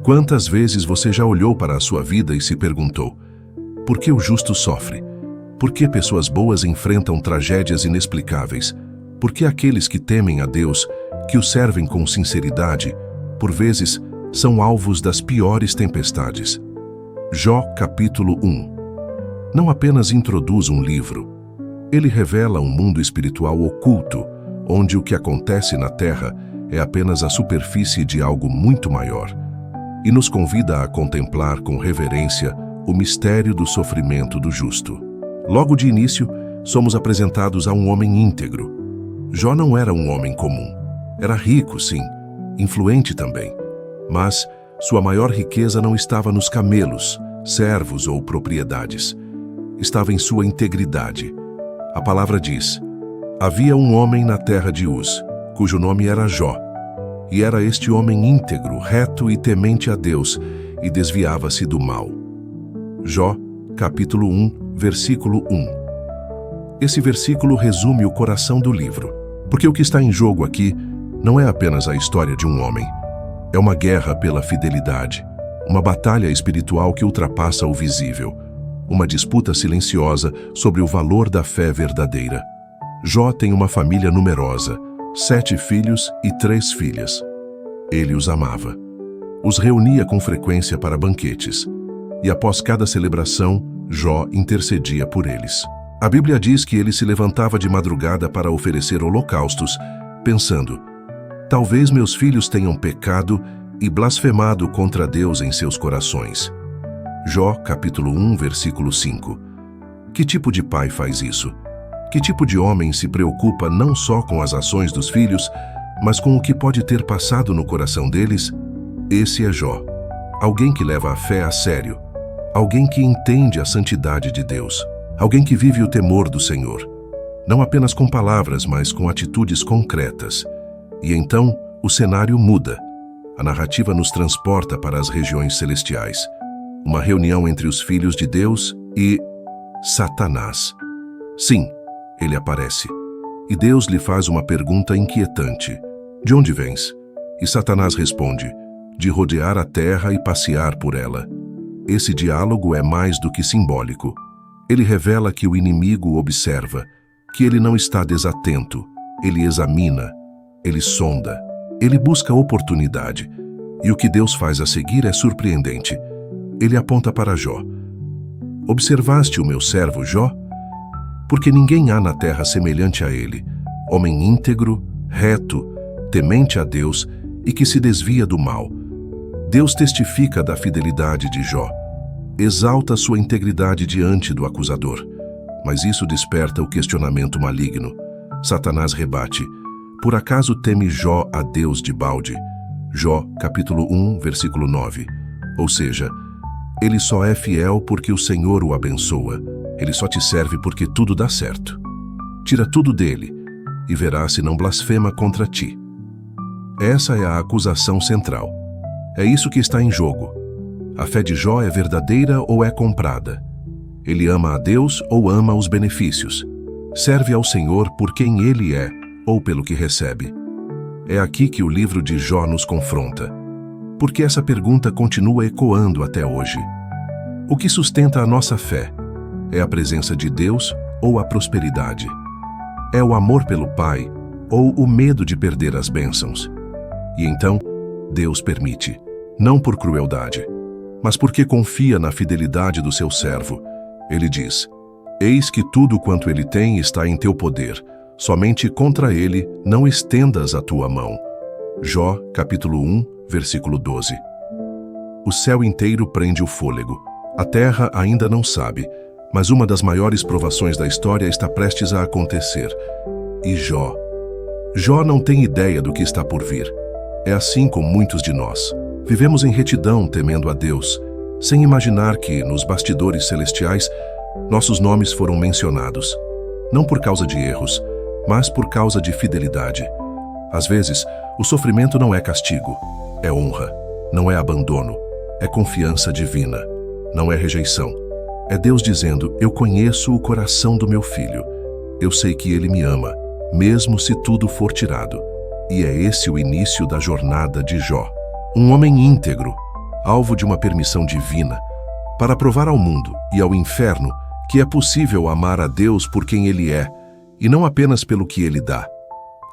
Quantas vezes você já olhou para a sua vida e se perguntou: por que o justo sofre? Por que pessoas boas enfrentam tragédias inexplicáveis? Por que aqueles que temem a Deus, que o servem com sinceridade, por vezes são alvos das piores tempestades? Jó, capítulo 1. Não apenas introduz um livro, ele revela um mundo espiritual oculto, onde o que acontece na terra é apenas a superfície de algo muito maior, e nos convida a contemplar com reverência o mistério do sofrimento do justo. Logo de início, somos apresentados a um homem íntegro. Jó não era um homem comum. Era rico, sim, influente também. Mas sua maior riqueza não estava nos camelos, servos ou propriedades. Estava em sua integridade. A palavra diz: havia um homem na terra de Uz, cujo nome era Jó. E era este homem íntegro, reto e temente a Deus, e desviava-se do mal. Jó, capítulo 1, versículo 1. Esse versículo resume o coração do livro, porque o que está em jogo aqui não é apenas a história de um homem. É uma guerra pela fidelidade, uma batalha espiritual que ultrapassa o visível, uma disputa silenciosa sobre o valor da fé verdadeira. Jó tem uma família numerosa, 7 filhos e 3 filhas. Ele os amava. Os reunia com frequência para banquetes, e após cada celebração, Jó intercedia por eles. A Bíblia diz que ele se levantava de madrugada para oferecer holocaustos, pensando: talvez meus filhos tenham pecado e blasfemado contra Deus em seus corações. Jó, capítulo 1, versículo 5. Que tipo de pai faz isso? Que tipo de homem se preocupa não só com as ações dos filhos, mas com o que pode ter passado no coração deles? Esse é Jó. Alguém que leva a fé a sério. Alguém que entende a santidade de Deus. Alguém que vive o temor do Senhor. Não apenas com palavras, mas com atitudes concretas. E então, o cenário muda. A narrativa nos transporta para as regiões celestiais. Uma reunião entre os filhos de Deus e Satanás. Sim, ele aparece. E Deus lhe faz uma pergunta inquietante: de onde vens? E Satanás responde: de rodear a terra e passear por ela. Esse diálogo é mais do que simbólico. Ele revela que o inimigo observa, que ele não está desatento, ele examina, ele sonda, ele busca oportunidade. E o que Deus faz a seguir é surpreendente. Ele aponta para Jó. Observaste o meu servo Jó? Porque ninguém há na terra semelhante a ele, homem íntegro, reto, temente a Deus e que se desvia do mal. Deus testifica da fidelidade de Jó, exalta sua integridade diante do acusador, mas isso desperta o questionamento maligno. Satanás rebate: por acaso teme Jó a Deus de balde? Jó, capítulo 1, versículo 9. Ou seja, ele só é fiel porque o Senhor o abençoa. Ele só te serve porque tudo dá certo. Tira tudo dele e verá se não blasfema contra ti. Essa é a acusação central. É isso que está em jogo. A fé de Jó é verdadeira ou é comprada? Ele ama a Deus ou ama os benefícios? Serve ao Senhor por quem ele é ou pelo que recebe? É aqui que o livro de Jó nos confronta. Porque essa pergunta continua ecoando até hoje. O que sustenta a nossa fé? É a presença de Deus ou a prosperidade? É o amor pelo Pai ou o medo de perder as bênçãos? E então, Deus permite, não por crueldade, mas porque confia na fidelidade do seu servo. Ele diz: eis que tudo quanto ele tem está em teu poder, somente contra ele não estendas a tua mão. Jó, capítulo 1, versículo 12. O céu inteiro prende o fôlego. A terra ainda não sabe, mas uma das maiores provações da história está prestes a acontecer. E Jó não tem ideia do que está por vir. É assim com muitos de nós. Vivemos em retidão temendo a Deus, sem imaginar que, nos bastidores celestiais, nossos nomes foram mencionados. Não por causa de erros, mas por causa de fidelidade. Às vezes, o sofrimento não é castigo, é honra. Não é abandono, é confiança divina. Não é rejeição. É Deus dizendo: eu conheço o coração do meu filho. Eu sei que ele me ama, mesmo se tudo for tirado. E é esse o início da jornada de Jó. Um homem íntegro, alvo de uma permissão divina, para provar ao mundo e ao inferno que é possível amar a Deus por quem Ele é, e não apenas pelo que Ele dá.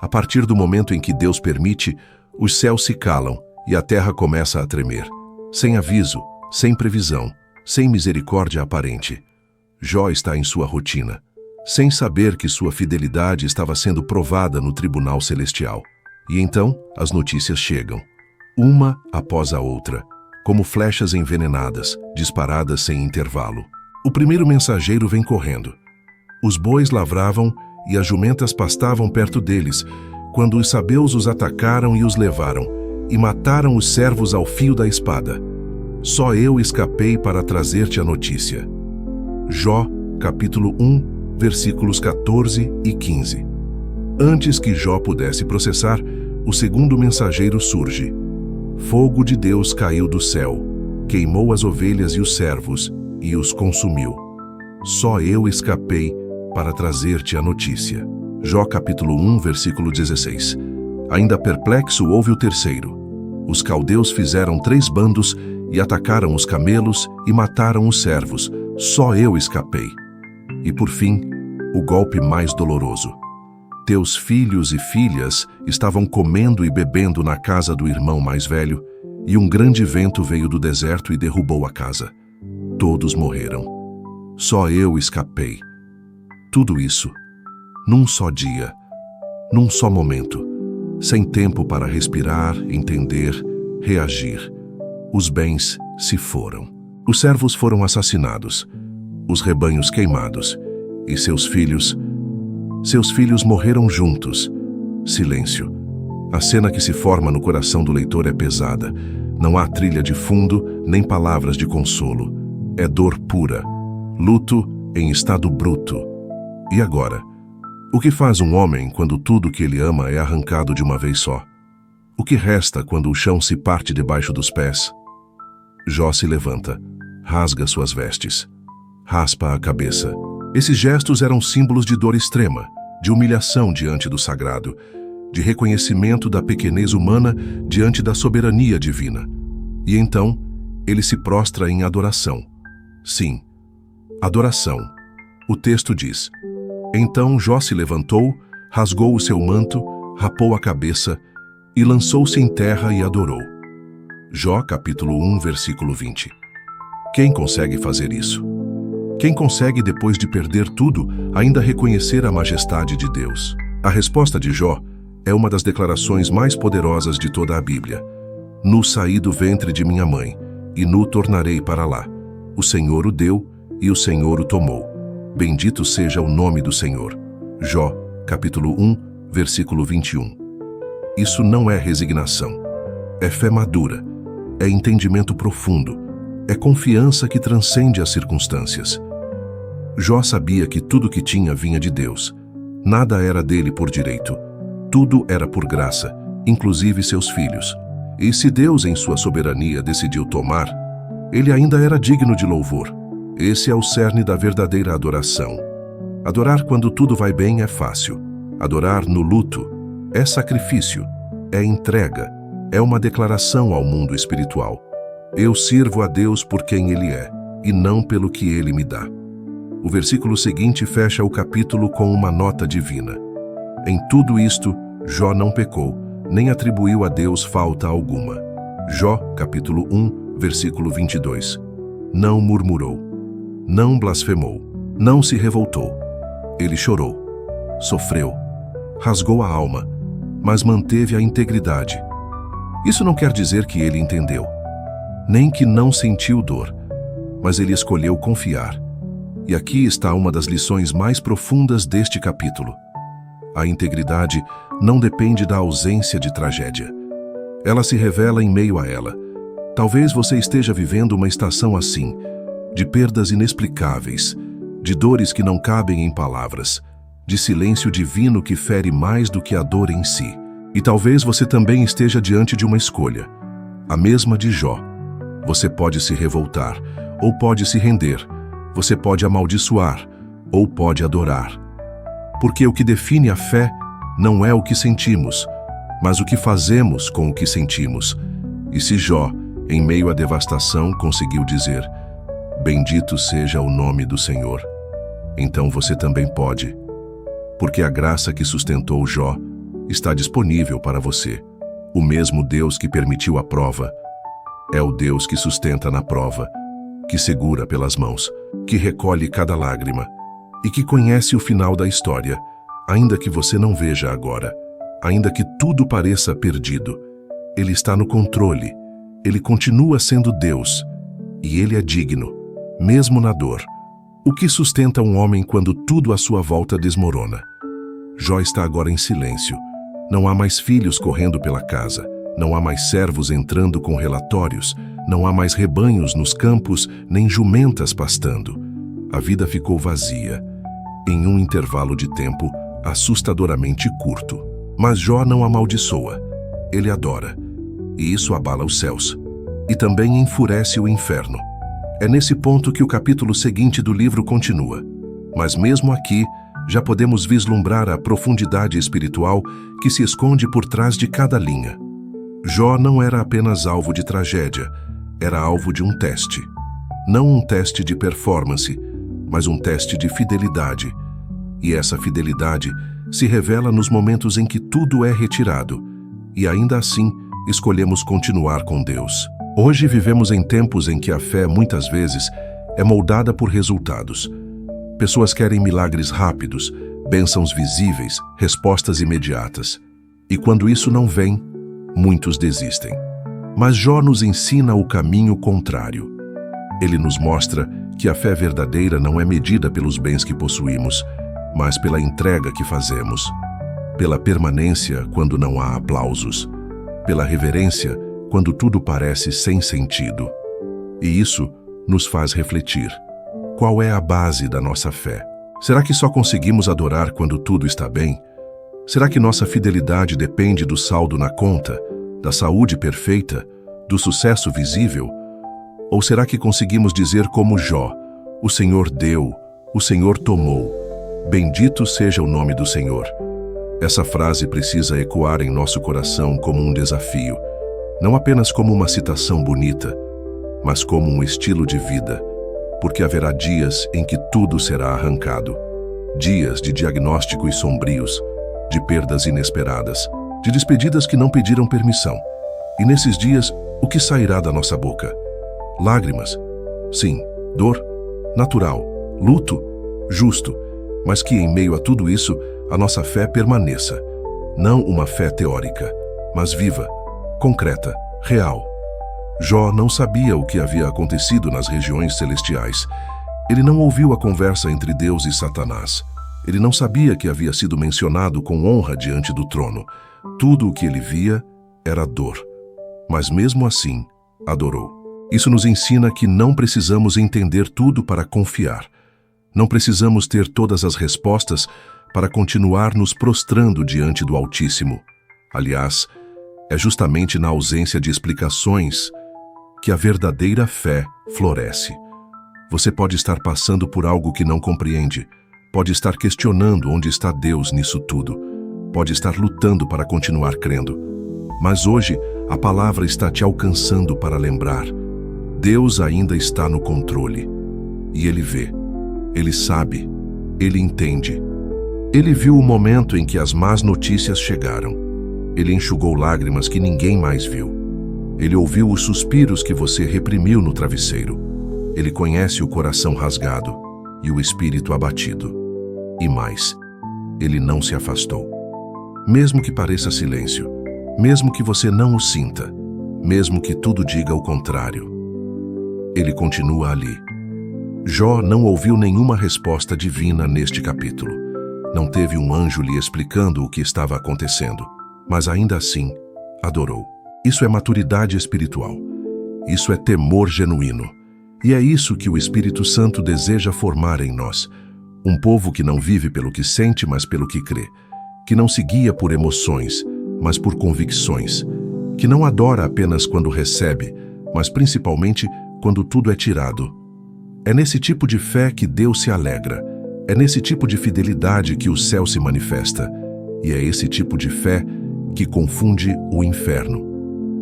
A partir do momento em que Deus permite, os céus se calam e a terra começa a tremer, sem aviso, sem previsão, sem misericórdia aparente. Jó está em sua rotina, sem saber que sua fidelidade estava sendo provada no tribunal celestial. E então as notícias chegam, uma após a outra, como flechas envenenadas, disparadas sem intervalo. O primeiro mensageiro vem correndo. Os bois lavravam e as jumentas pastavam perto deles, quando os sabeus os atacaram e os levaram, e mataram os servos ao fio da espada. Só eu escapei para trazer-te a notícia. Jó, capítulo 1, versículos 14 e 15. Antes que Jó pudesse processar, o segundo mensageiro surge. Fogo de Deus caiu do céu, queimou as ovelhas e os servos, e os consumiu. Só eu escapei para trazer-te a notícia. Jó capítulo 1, versículo 16. Ainda perplexo houve o terceiro. Os caldeus fizeram 3 bandos e atacaram os camelos e mataram os servos. Só eu escapei. E por fim, o golpe mais doloroso. Teus filhos e filhas estavam comendo e bebendo na casa do irmão mais velho, e um grande vento veio do deserto e derrubou a casa. Todos morreram. Só eu escapei. Tudo isso, num só dia, num só momento, sem tempo para respirar, entender, reagir. Os bens se foram. Os servos foram assassinados, os rebanhos queimados, e seus filhos morreram juntos. Silêncio. A cena que se forma no coração do leitor é pesada. Não há trilha de fundo, nem palavras de consolo. É dor pura. Luto em estado bruto. E agora? O que faz um homem quando tudo que ele ama é arrancado de uma vez só? O que resta quando o chão se parte debaixo dos pés? Jó se levanta, rasga suas vestes, raspa a cabeça. Esses gestos eram símbolos de dor extrema, de humilhação diante do sagrado, de reconhecimento da pequenez humana diante da soberania divina. E então, ele se prostra em adoração. Sim, adoração. O texto diz: Então Jó se levantou, rasgou o seu manto, rapou a cabeça e lançou-se em terra e adorou. Jó capítulo 1, versículo 20. Quem consegue fazer isso? Quem consegue, depois de perder tudo, ainda reconhecer a majestade de Deus? A resposta de Jó é uma das declarações mais poderosas de toda a Bíblia. Nu saí do ventre de minha mãe, e nu tornarei para lá. O Senhor o deu, e o Senhor o tomou. Bendito seja o nome do Senhor. Jó, capítulo 1, versículo 21. Isso não é resignação. É fé madura. É entendimento profundo. É confiança que transcende as circunstâncias. Jó sabia que tudo que tinha vinha de Deus. Nada era dele por direito. Tudo era por graça, inclusive seus filhos. E se Deus, em sua soberania, decidiu tomar, ele ainda era digno de louvor. Esse é o cerne da verdadeira adoração. Adorar quando tudo vai bem é fácil. Adorar no luto é sacrifício, é entrega, é uma declaração ao mundo espiritual. Eu sirvo a Deus por quem Ele é, e não pelo que Ele me dá. O versículo seguinte fecha o capítulo com uma nota divina. Em tudo isto, Jó não pecou, nem atribuiu a Deus falta alguma. Jó, capítulo 1, versículo 22. Não murmurou, não blasfemou, não se revoltou. Ele chorou, sofreu, rasgou a alma, mas manteve a integridade. Isso não quer dizer que ele entendeu, nem que não sentiu dor, mas ele escolheu confiar. E aqui está uma das lições mais profundas deste capítulo. A integridade não depende da ausência de tragédia. Ela se revela em meio a ela. Talvez você esteja vivendo uma estação assim, de perdas inexplicáveis, de dores que não cabem em palavras, de silêncio divino que fere mais do que a dor em si. E talvez você também esteja diante de uma escolha, a mesma de Jó. Você pode se revoltar, ou pode se render. Você pode amaldiçoar, ou pode adorar. Porque o que define a fé não é o que sentimos, mas o que fazemos com o que sentimos. E se Jó, Em meio à devastação, conseguiu dizer: "Bendito seja o nome do Senhor." Então você também pode, porque a graça que sustentou Jó está disponível para você. O mesmo Deus que permitiu a prova é o Deus que sustenta na prova, que segura pelas mãos, que recolhe cada lágrima e que conhece o final da história, ainda que você não veja agora, ainda que tudo pareça perdido. Ele está no controle, ele continua sendo Deus e ele é digno, mesmo na dor. O que sustenta um homem quando tudo à sua volta desmorona? Jó está agora em silêncio. Não há mais filhos correndo pela casa, não há mais servos entrando com relatórios, não há mais rebanhos nos campos, nem jumentas pastando. A vida ficou vazia, em um intervalo de tempo assustadoramente curto. Mas Jó não amaldiçoa, ele adora, e isso abala os céus, e também enfurece o inferno. É nesse ponto que o capítulo seguinte do livro continua. Mas mesmo aqui, já podemos vislumbrar a profundidade espiritual que se esconde por trás de cada linha. Jó não era apenas alvo de tragédia, era alvo de um teste. Não um teste de performance, mas um teste de fidelidade. E essa fidelidade se revela nos momentos em que tudo é retirado, e ainda assim escolhemos continuar com Deus. Hoje vivemos em tempos em que a fé, muitas vezes, é moldada por resultados. Pessoas querem milagres rápidos, bênçãos visíveis, respostas imediatas. E quando isso não vem, muitos desistem. Mas Jó nos ensina o caminho contrário. Ele nos mostra que a fé verdadeira não é medida pelos bens que possuímos, mas pela entrega que fazemos, pela permanência quando não há aplausos, pela reverência quando tudo parece sem sentido. E isso nos faz refletir. Qual é a base da nossa fé? Será que só conseguimos adorar quando tudo está bem? Será que nossa fidelidade depende do saldo na conta, da saúde perfeita, do sucesso visível? Ou será que conseguimos dizer como Jó: "O Senhor deu, o Senhor tomou. Bendito seja o nome do Senhor"? Essa frase precisa ecoar em nosso coração como um desafio, não apenas como uma citação bonita, mas como um estilo de vida, porque haverá dias em que tudo será arrancado, dias de diagnósticos sombrios, de perdas inesperadas, de despedidas que não pediram permissão. E nesses dias, o que sairá da nossa boca? Lágrimas? Sim. Dor? Natural. Luto? Justo. Mas que em meio a tudo isso, a nossa fé permaneça. Não uma fé teórica, mas viva, concreta, real. Jó não sabia o que havia acontecido nas regiões celestiais. Ele não ouviu a conversa entre Deus e Satanás. Ele não sabia que havia sido mencionado com honra diante do trono. Tudo o que ele via era dor. Mas mesmo assim, adorou. Isso nos ensina que não precisamos entender tudo para confiar. Não precisamos ter todas as respostas para continuar nos prostrando diante do Altíssimo. Aliás, é justamente na ausência de explicações que a verdadeira fé floresce. Você pode estar passando por algo que não compreende, pode estar questionando onde está Deus nisso tudo, pode estar lutando para continuar crendo. Mas hoje, a palavra está te alcançando para lembrar: Deus ainda está no controle. E Ele vê, Ele sabe, Ele entende. Ele viu o momento em que as más notícias chegaram. Ele enxugou lágrimas que ninguém mais viu. Ele ouviu os suspiros que você reprimiu no travesseiro. Ele conhece o coração rasgado e o espírito abatido. E mais, Ele não se afastou. Mesmo que pareça silêncio, mesmo que você não o sinta, mesmo que tudo diga o contrário, Ele continua ali. Jó não ouviu nenhuma resposta divina neste capítulo. Não teve um anjo lhe explicando o que estava acontecendo, mas ainda assim, adorou. Isso é maturidade espiritual. Isso é temor genuíno. E é isso que o Espírito Santo deseja formar em nós. Um povo que não vive pelo que sente, mas pelo que crê. Que não se guia por emoções, mas por convicções. Que não adora apenas quando recebe, mas principalmente quando tudo é tirado. É nesse tipo de fé que Deus se alegra. É nesse tipo de fidelidade que o céu se manifesta. E é esse tipo de fé que confunde o inferno.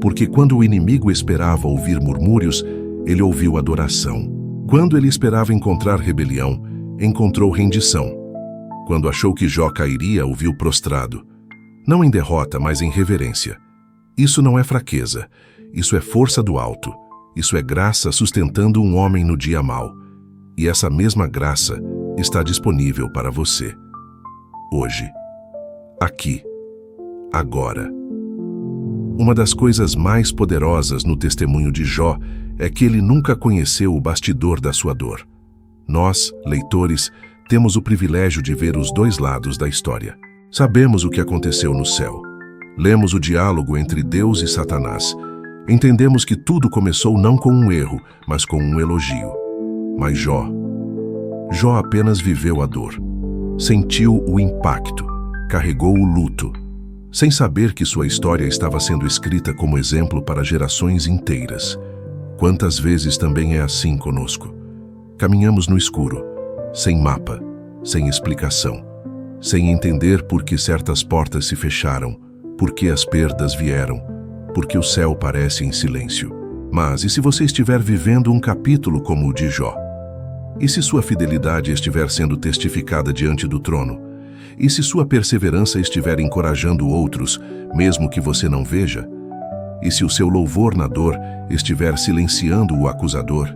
Porque quando o inimigo esperava ouvir murmúrios, ele ouviu adoração. Quando ele esperava encontrar rebelião, encontrou rendição. Quando achou que Jó cairia, o viu prostrado. Não em derrota, mas em reverência. Isso não é fraqueza, isso é força do alto. Isso é graça sustentando um homem no dia mau. E essa mesma graça está disponível para você. Hoje. Aqui. Agora. Uma das coisas mais poderosas no testemunho de Jó é que ele nunca conheceu o bastidor da sua dor. Nós, leitores, temos o privilégio de ver os dois lados da história. Sabemos o que aconteceu no céu. Lemos o diálogo entre Deus e Satanás. Entendemos que tudo começou não com um erro, mas com um elogio. Mas Jó apenas viveu a dor. Sentiu o impacto, carregou o luto, sem saber que sua história estava sendo escrita como exemplo para gerações inteiras. Quantas vezes também é assim conosco? Caminhamos no escuro, sem mapa, sem explicação, sem entender por que certas portas se fecharam, por que as perdas vieram, porque o céu parece em silêncio. Mas e se você estiver vivendo um capítulo como o de Jó? E se sua fidelidade estiver sendo testificada diante do trono? E se sua perseverança estiver encorajando outros, mesmo que você não veja? E se o seu louvor na dor estiver silenciando o acusador?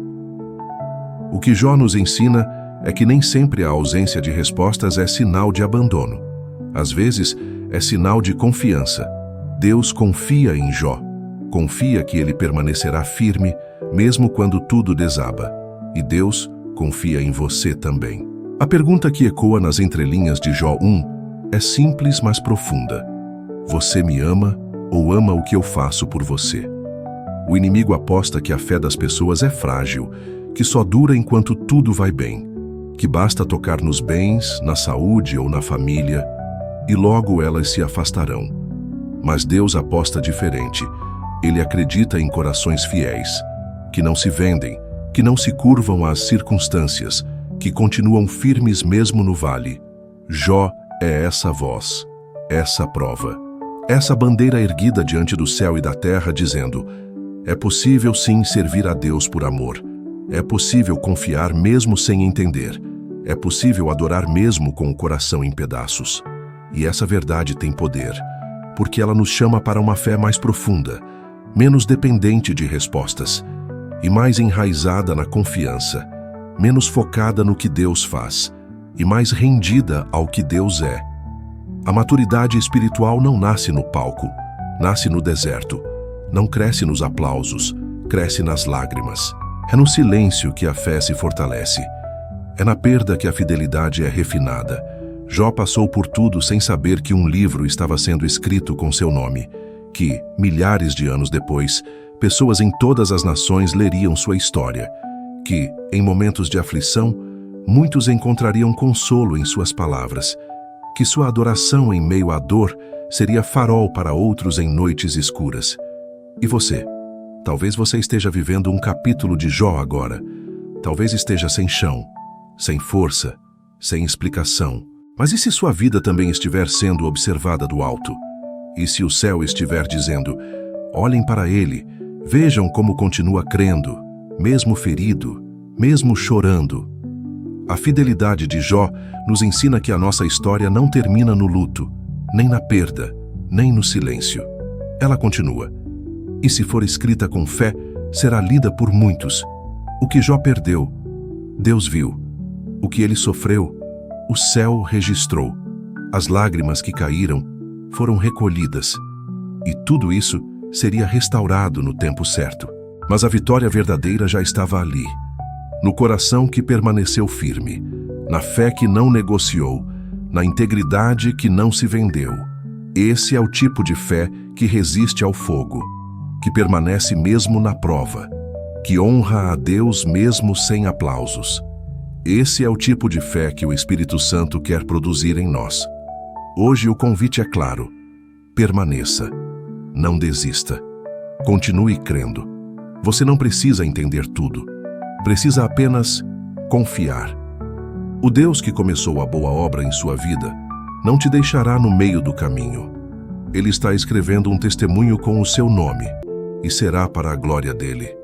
O que Jó nos ensina é que nem sempre a ausência de respostas é sinal de abandono. Às vezes, é sinal de confiança. Deus confia em Jó. Confia que ele permanecerá firme, mesmo quando tudo desaba. E Deus confia em você também. A pergunta que ecoa nas entrelinhas de Jó 1 é simples, mas profunda. Você me ama ou ama o que eu faço por você? O inimigo aposta que a fé das pessoas é frágil, que só dura enquanto tudo vai bem, que basta tocar nos bens, na saúde ou na família, e logo elas se afastarão. Mas Deus aposta diferente. Ele acredita em corações fiéis, que não se vendem, que não se curvam às circunstâncias, que continuam firmes mesmo no vale. Jó é essa voz, essa prova, essa bandeira erguida diante do céu e da terra, dizendo: é possível sim servir a Deus por amor. É possível confiar mesmo sem entender. É possível adorar mesmo com o coração em pedaços. E essa verdade tem poder, porque ela nos chama para uma fé mais profunda, menos dependente de respostas, e mais enraizada na confiança, menos focada no que Deus faz, e mais rendida ao que Deus é. A maturidade espiritual não nasce no palco, nasce no deserto. Não cresce nos aplausos, cresce nas lágrimas. É no silêncio que a fé se fortalece. É na perda que a fidelidade é refinada. Jó passou por tudo sem saber que um livro estava sendo escrito com seu nome, que, milhares de anos depois, pessoas em todas as nações leriam sua história, que, em momentos de aflição, muitos encontrariam consolo em suas palavras, que sua adoração em meio à dor seria farol para outros em noites escuras. E você? Talvez você esteja vivendo um capítulo de Jó agora. Talvez esteja sem chão, sem força, sem explicação. Mas e se sua vida também estiver sendo observada do alto? E se o céu estiver dizendo: olhem para ele, vejam como continua crendo, mesmo ferido, mesmo chorando? A fidelidade de Jó nos ensina que a nossa história não termina no luto, nem na perda, nem no silêncio. Ela continua. E se for escrita com fé, será lida por muitos. O que Jó perdeu, Deus viu. O que ele sofreu, o céu registrou. As lágrimas que caíram foram recolhidas. E tudo isso seria restaurado no tempo certo. Mas a vitória verdadeira já estava ali, no coração que permaneceu firme, na fé que não negociou, na integridade que não se vendeu. Esse é o tipo de fé que resiste ao fogo, que permanece mesmo na prova, que honra a Deus mesmo sem aplausos. Esse é o tipo de fé que o Espírito Santo quer produzir em nós. Hoje o convite é claro: permaneça, não desista, continue crendo. Você não precisa entender tudo, precisa apenas confiar. O Deus que começou a boa obra em sua vida não te deixará no meio do caminho. Ele está escrevendo um testemunho com o seu nome, e será para a glória dele.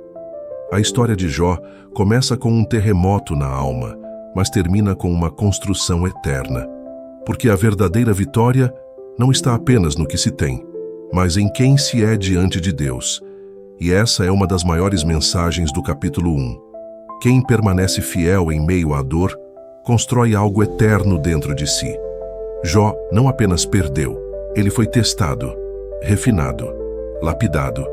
A história de Jó começa com um terremoto na alma, mas termina com uma construção eterna. Porque a verdadeira vitória não está apenas no que se tem, mas em quem se é diante de Deus. E essa é uma das maiores mensagens do capítulo 1. Quem permanece fiel em meio à dor, constrói algo eterno dentro de si. Jó não apenas perdeu, ele foi testado, refinado, lapidado.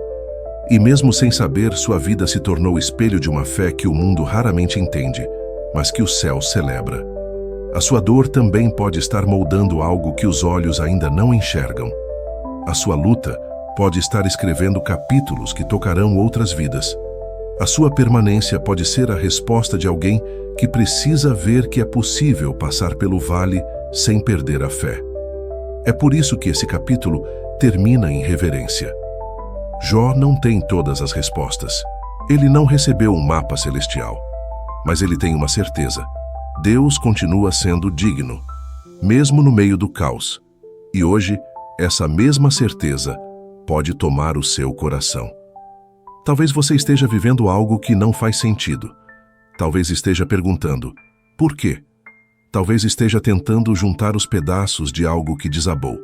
E mesmo sem saber, sua vida se tornou espelho de uma fé que o mundo raramente entende, mas que o céu celebra. A sua dor também pode estar moldando algo que os olhos ainda não enxergam. A sua luta pode estar escrevendo capítulos que tocarão outras vidas. A sua permanência pode ser a resposta de alguém que precisa ver que é possível passar pelo vale sem perder a fé. É por isso que esse capítulo termina em reverência. Jó não tem todas as respostas. Ele não recebeu um mapa celestial. Mas ele tem uma certeza. Deus continua sendo digno, mesmo no meio do caos. E hoje, essa mesma certeza pode tomar o seu coração. Talvez você esteja vivendo algo que não faz sentido. Talvez esteja perguntando, por quê? Talvez esteja tentando juntar os pedaços de algo que desabou.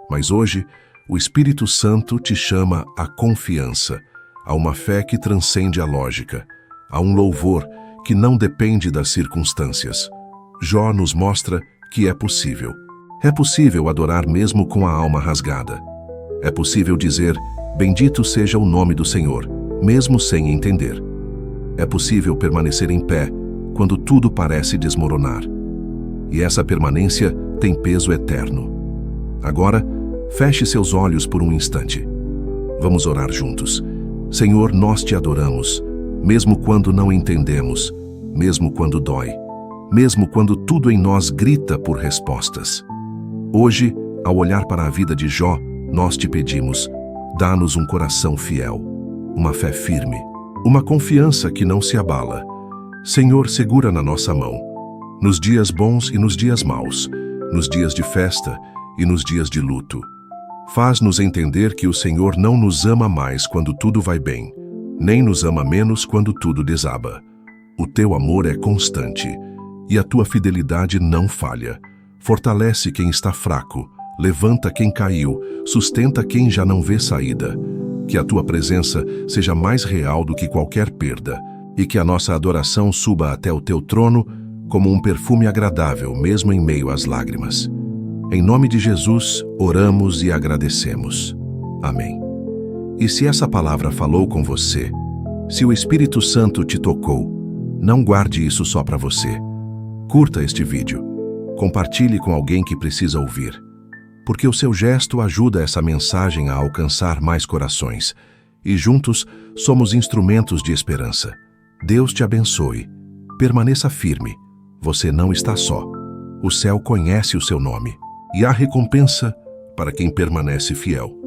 Mas hoje, o Espírito Santo te chama à confiança, a uma fé que transcende a lógica, a um louvor que não depende das circunstâncias. Jó nos mostra que é possível. É possível adorar mesmo com a alma rasgada. É possível dizer, bendito seja o nome do Senhor, mesmo sem entender. É possível permanecer em pé quando tudo parece desmoronar. E essa permanência tem peso eterno. Agora, feche seus olhos por um instante. Vamos orar juntos. Senhor, nós te adoramos, mesmo quando não entendemos, mesmo quando dói, mesmo quando tudo em nós grita por respostas. Hoje, ao olhar para a vida de Jó, nós te pedimos, dá-nos um coração fiel, uma fé firme, uma confiança que não se abala. Senhor, segura na nossa mão, nos dias bons e nos dias maus, nos dias de festa e nos dias de luto. Faz-nos entender que o Senhor não nos ama mais quando tudo vai bem, nem nos ama menos quando tudo desaba. O teu amor é constante e a tua fidelidade não falha. Fortalece quem está fraco, levanta quem caiu, sustenta quem já não vê saída. Que a tua presença seja mais real do que qualquer perda e que a nossa adoração suba até o teu trono como um perfume agradável, mesmo em meio às lágrimas. Em nome de Jesus, oramos e agradecemos. Amém. E se essa palavra falou com você, se o Espírito Santo te tocou, não guarde isso só para você. Curta este vídeo. Compartilhe com alguém que precisa ouvir. Porque o seu gesto ajuda essa mensagem a alcançar mais corações. E juntos somos instrumentos de esperança. Deus te abençoe. Permaneça firme. Você não está só. O céu conhece o seu nome. E há recompensa para quem permanece fiel.